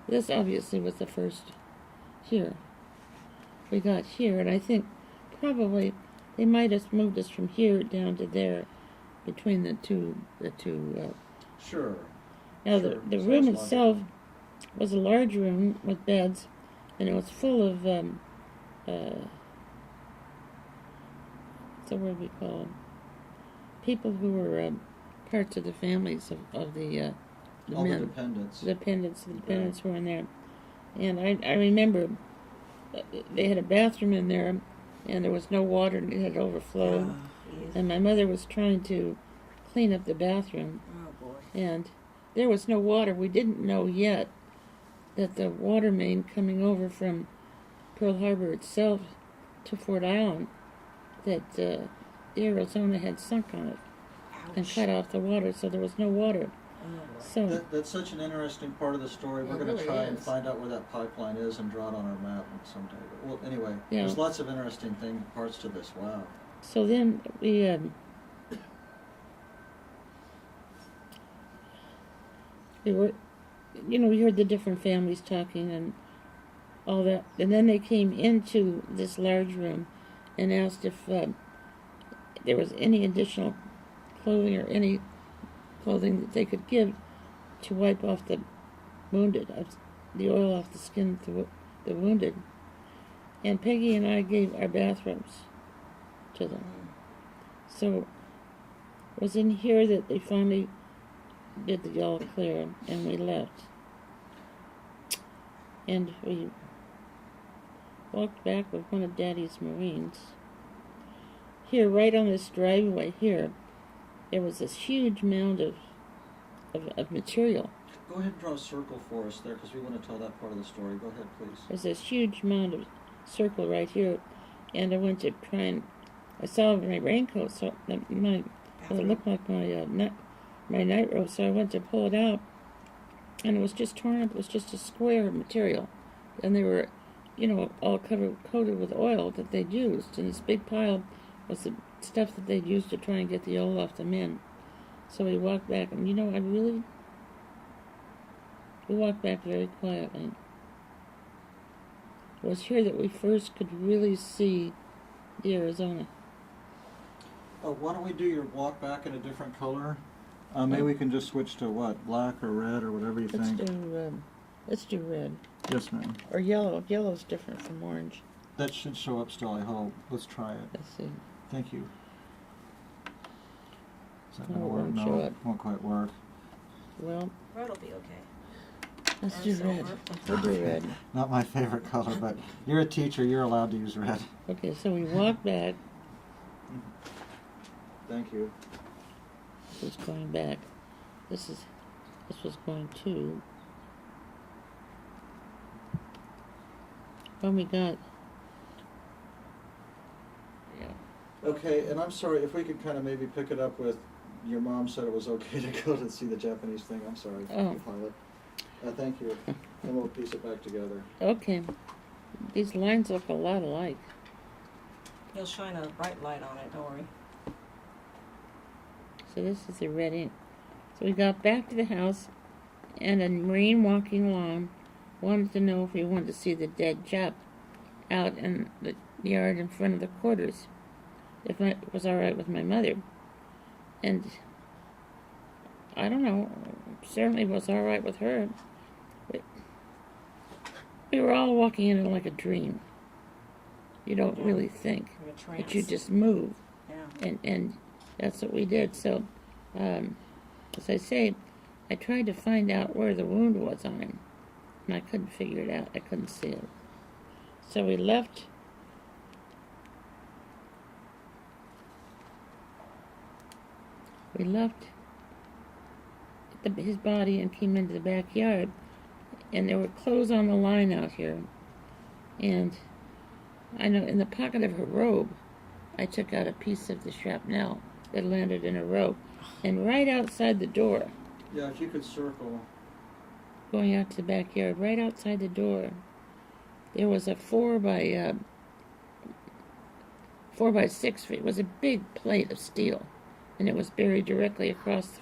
This obviously was the first here. We got here, and I think probably they might have moved us from here down to there, between the two. Sure. Now sure. the So room that's itself logical. was a large room with beds, and it was full of what's the word we call them? People who were parts of the families of the All men. the dependents. The dependents were in there. And I remember they had a bathroom in there, and there was no water, and it had overflowed. And my mother was trying to clean up the bathroom. Oh, boy. And there was no water. We didn't know yet that the water main coming over from Pearl Harbor itself to Fort Island, that the Arizona had sunk on it and cut off the water, so there was no water. So That's such an interesting part of the story. We're going to really try and is. find out where that pipeline is and draw it on our map someday. But, well, anyway, Yeah. there's lots of interesting parts to this. Wow. So then we were, we heard the different families talking and all that, and then they came into this large room and asked if there was any additional clothing or any clothing that they could give to wipe off the wounded, the oil off the skin of the wounded. And Peggy and I gave our bathrobes to them. So it was in here that they finally did the all clear, and we left. And we walked back with one of Daddy's Marines. Here, right on this driveway here, there was this huge mound of material. Go ahead and draw a circle for us there, because we want to tell that part of the story. Go ahead, please. There's this huge mound of circle right here, and I went to try and I saw my raincoat, so it looked like my night robe. So I went to pull it out, and it was just torn up. It was just a square of material, and they were, all coated with oil that they'd used. And this big pile was the stuff that they'd used to try and get the oil off the men. So we walked back, and we walked back very quietly. It was here that we first could really see the Arizona. Why don't we do your walk back in a different color? Maybe we can just switch to what, black or red or whatever you think. Let's do red. Yes, ma'am. Or yellow. Yellow's different from orange. That should show up still, I hope. Let's try it. Let's see. Thank you. Is that No, going to it work? won't No, show it up. won't quite work. Well, Red will be okay. let's Or do silver. red. We'll do red. Not my favorite color, but you're a teacher. You're allowed to use red. Okay, so we walked back. Thank you. This was going back. This was going to. When we got. Yeah. Okay, and I'm sorry, if we could kind of maybe pick it up with, your mom said it was okay to go to see the Japanese thing. I'm sorry, Oh. pilot. Thank you. And we'll piece it back together. Okay. These lines look a lot alike. He'll shine a bright light on it, don't worry. So this is the red ink. So we got back to the house, and a Marine walking along wanted to know if we wanted to see the dead Jap out in the yard in front of the quarters, if it was all right with my mother. And I don't know, certainly was all right with her. But we were all walking in like a dream. You don't really think, Like a trance. but you just move. Yeah. And that's what we did. So, as I say, I tried to find out where the wound was on him, and I couldn't figure it out. I couldn't see it. So we left. His body and came into the backyard, and there were clothes on the line out here. And I know in the pocket of her robe, I took out a piece of the shrapnel that landed in her robe. And right outside the door, Yeah, if you could circle. going out to the backyard, right outside the door, there was a 4x6 feet. It was a big plate of steel, and it was buried directly across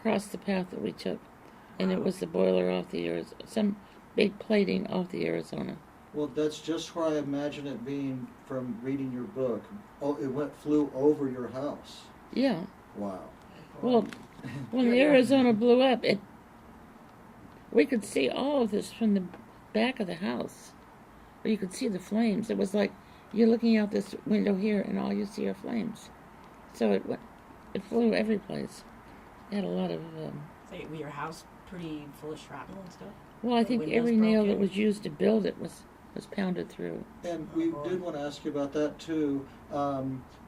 the path that we took. and it was the boiler off the Arizona, some big plating off the Arizona. Well, that's just where I imagine it being from reading your book. Oh, it flew over your house. Yeah. Wow. Well, when the Arizona blew up, we could see all of this from the back of the house, where you could see the flames. It was like you're looking out this window here, and all you see are flames. So it flew every place. It had a lot of. So your house pretty full of shrapnel and stuff? Well, I The think windows every nail that broken? was used to build it was pounded through. And we did want to ask you about that too.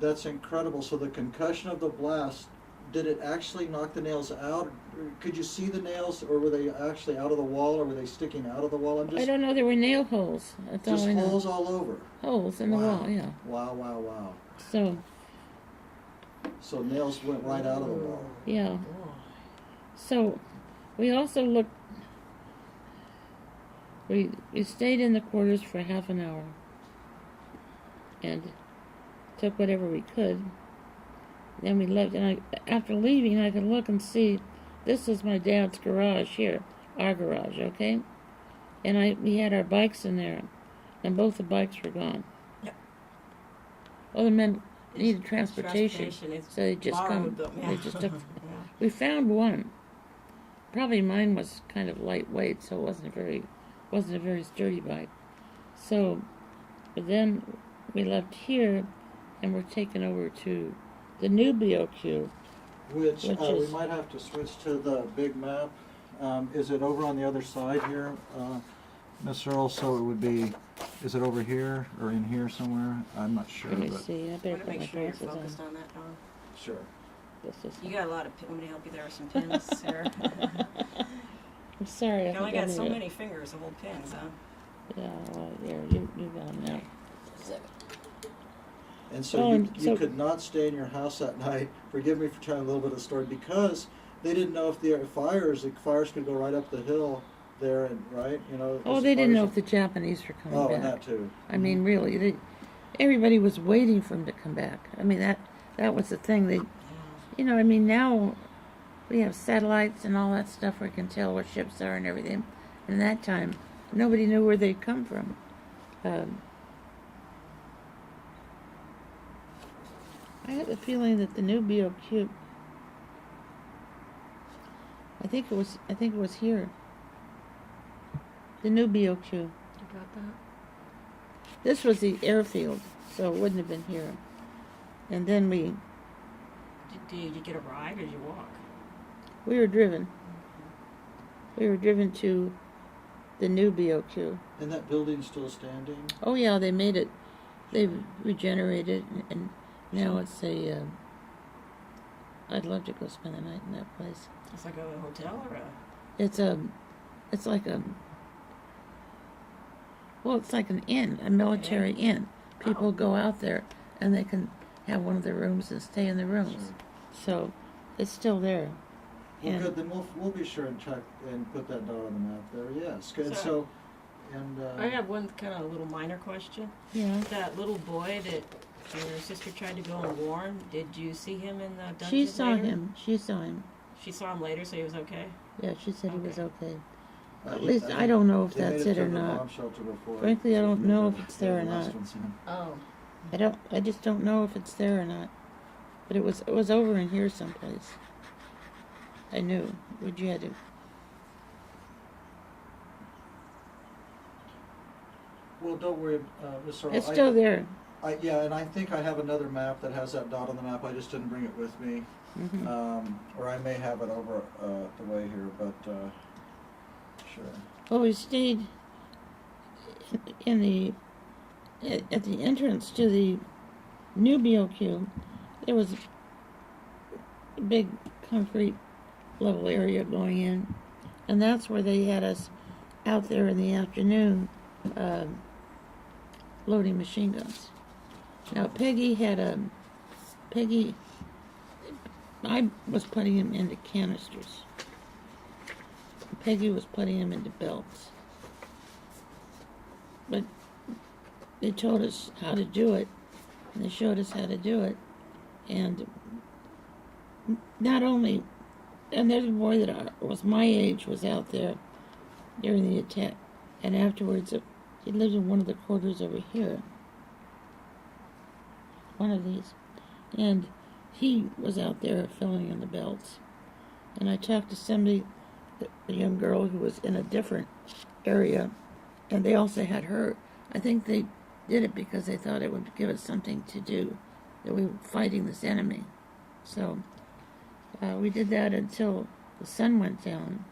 That's incredible. So the concussion of the blast, did it actually knock the nails out? Could you see the nails, or were they actually out of the wall, or were they sticking out of the wall? I don't know. There were nail holes. That's all I know. holes all over. Holes in the Wow. wall. Yeah. Wow, wow, wow. So nails went right out of the wall. yeah. Oh. So we also looked. We stayed in the quarters for half an hour and took whatever we could. Then we left, and after leaving, I could look and see this is my dad's garage here, our garage, okay? And we had our bikes in there, and both the bikes were gone. Yep. All the men needed transportation, Transportation, so they just borrowed them, yeah. They just took. Yeah. We found one. Probably mine was kind of lightweight, so it wasn't a very sturdy bike. So, but then we left here, and we're taken over to the new BOQ. Which Which we is- might have to switch to the big map. Is it over on the other side here, Miss Earle? So it would be, is it over here or in here somewhere? I'm not sure. Let me but see. I I better want to put my make sure you're glasses focused on. on that, Dawn. Sure. This is. You got a lot of. Want me to help you there with some pins, Sarah? I'm sorry. You I only think I got so need many fingers to hold pins, huh? Yeah. Well, there. You got them now. And so Oh, you, and you so- could not stay in your house that night. Forgive me for telling a little bit of the story, because they didn't know if the fires could go right up the hill there, and right, Oh, they didn't know if the Japanese were coming Oh, back. and that too. I mean, really, everybody was waiting for them to come back. I mean, that was the thing. I mean, now we have satellites and all that stuff where we can tell where ships are and everything. And that time, nobody knew where they'd come from. I have a feeling that the new BOQ. I think it was here. The new BOQ. You got that? This was the airfield, so it wouldn't have been here. And then Did you get a ride or did you walk? we were driven. We were driven to the new BOQ. And that building's still standing? Oh yeah, they made it. They've regenerated, and now it's a. I'd love to go spend the night in that place. It's like a hotel or a. It's like a. Well, it's like an inn, a military inn. People Oh. go out there, and they can have one of the rooms and stay in the rooms. Sure. So, it's still there. Well, And- good. Then we'll be sure and check and put that dot on the map there. Yes. Good. So- And I have one kind of little minor question. Yeah. That little boy that your sister tried to go and warn, did you see him in the dungeon She saw later? him. She saw him. She saw him later, so he was okay? Yeah, she said he was Okay. okay. At least I don't know if they made that's it it to or the not. bomb shelter before. Frankly, I don't know if it's there or The last not. one's in. Oh. I just don't know if it's there or not. But it was over in here someplace. I knew. Would you had to? Well, don't worry, Miss Earle. It's still there. Yeah, and I think I have another map that has that dot on the map. I just didn't bring it with me. Hmm. Or I may have it over the way here, but sure. Well, we stayed in the at the entrance to the new BOQ. There was a big concrete level area going in, and that's where they had us out there in the afternoon loading machine guns. Now I was putting him into canisters. Peggy was putting him into belts. But they told us how to do it, and they showed us how to do it. And not only And there's a boy that was my age was out there during the attack, and afterwards he lived in one of the quarters over here, one of these, and he was out there filling in the belts. And I talked to somebody, a young girl who was in a different area, and they also had her. I think they did it because they thought it would give us something to do, that we were fighting this enemy. So we did that until the sun went down.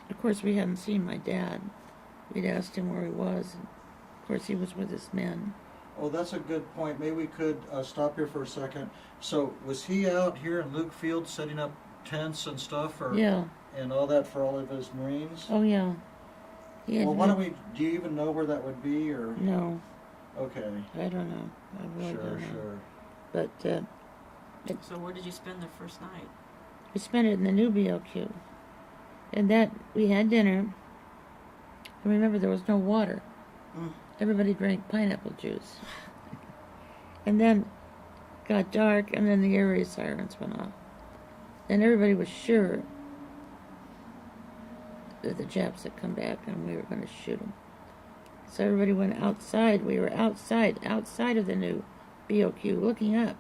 Of course, we hadn't seen my dad. We'd asked him where he was, and of course he was with his men. Oh, that's a good point. Maybe we could stop here for a second. So, was he out here in Luke Field setting up tents and stuff, or Yeah. and all that for all of his Marines? Oh, yeah. Well, why don't we? Do you even know where that would be, or? No. Okay. I don't know. I really don't know. Sure. But So where did you spend the first night? we spent it in the new BOQ. And that, we had dinner. And remember, there was no water. Mm. Everybody drank pineapple juice. And then it got dark, and then the air raid sirens went off. And everybody was sure that the Japs had come back and we were going to shoot them. So everybody went outside. We were outside of the new BOQ, looking up.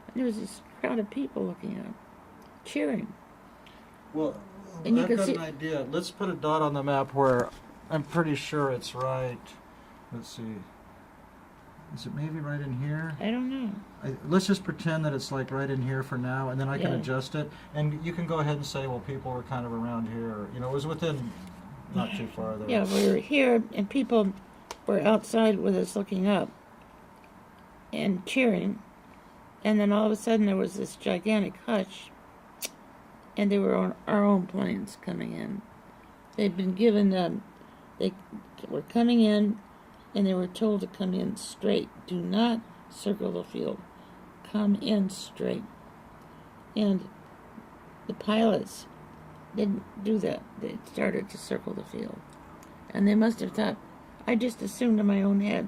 And there was this crowd of people looking up, cheering. Well, And you I've can got see- an idea. Let's put a dot on the map where I'm pretty sure it's right. Let's see. Is it maybe right in here? I don't know. Let's just pretend that it's like right in here for now, and then I can Yeah. adjust it. And you can go ahead and say, well, people were kind of around here. Or, it was within not too far there. Yeah, we were here, and people were outside with us looking up and cheering. And then all of a sudden there was this gigantic hush, and they were on our own planes coming in. They'd been given, they were coming in, and they were told to come in straight. Do not circle the field. Come in straight. And the pilots didn't do that. They started to circle the field. And they must have thought, I just assumed in my own head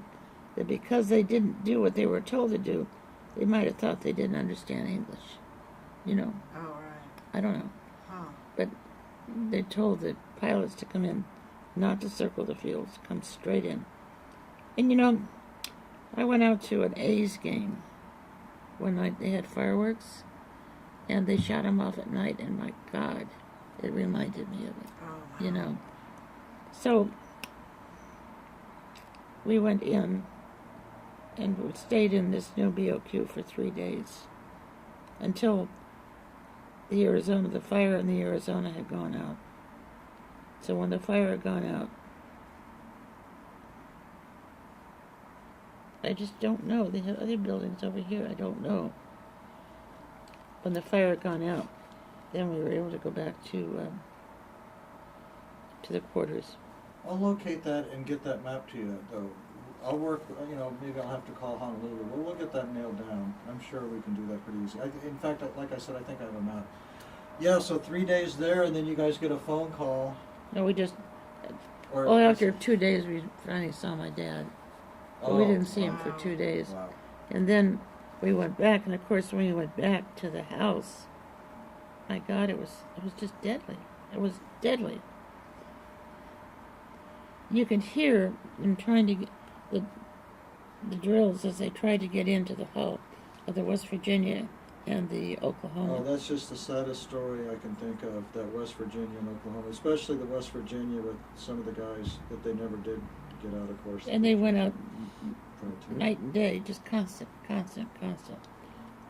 that because they didn't do what they were told to do, they might have thought they didn't understand English. Oh, right. I don't know. Huh. But they told the pilots to come in, not to circle the fields, come straight in. And I went out to an A's game one night. They had fireworks, and they shot them off at night, and my God, it reminded me of it, Oh, wow. So we went in, and we stayed in this new BOQ for 3 days, until the fire in the Arizona had gone out. So when the fire had gone out, I just don't know. They have other buildings over here. I don't know. When the fire had gone out, then we were able to go back to the quarters. I'll locate that and get that map to you, though. I'll work, maybe I'll have to call Honolulu. We'll get that nailed down. I'm sure we can do that pretty easy. In fact, like I said, I think I have a map. Yeah, so 3 days there, and then you guys get a phone call. No, we just... Or Well, after 2 days, we finally saw my dad. But we didn't see him for 2 days. Wow. And then we went back, and of course, when we went back to the house, my God, it was just deadly. It was deadly. You could hear them trying to get the drills as they tried to get into the hull of the West Virginia and the Oklahoma. Oh, that's just the saddest story I can think of, that West Virginia and Oklahoma, especially the West Virginia with some of the guys that they never did get out, of course. And they went out Frontier. night and day, just constant. And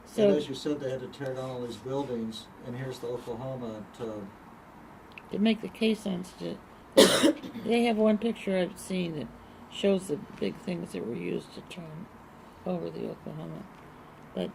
So as you said, they had to tear down all these buildings, and here's the Oklahoma to make the caissons, they have one picture I've seen that shows the big things that were used to turn over the Oklahoma. But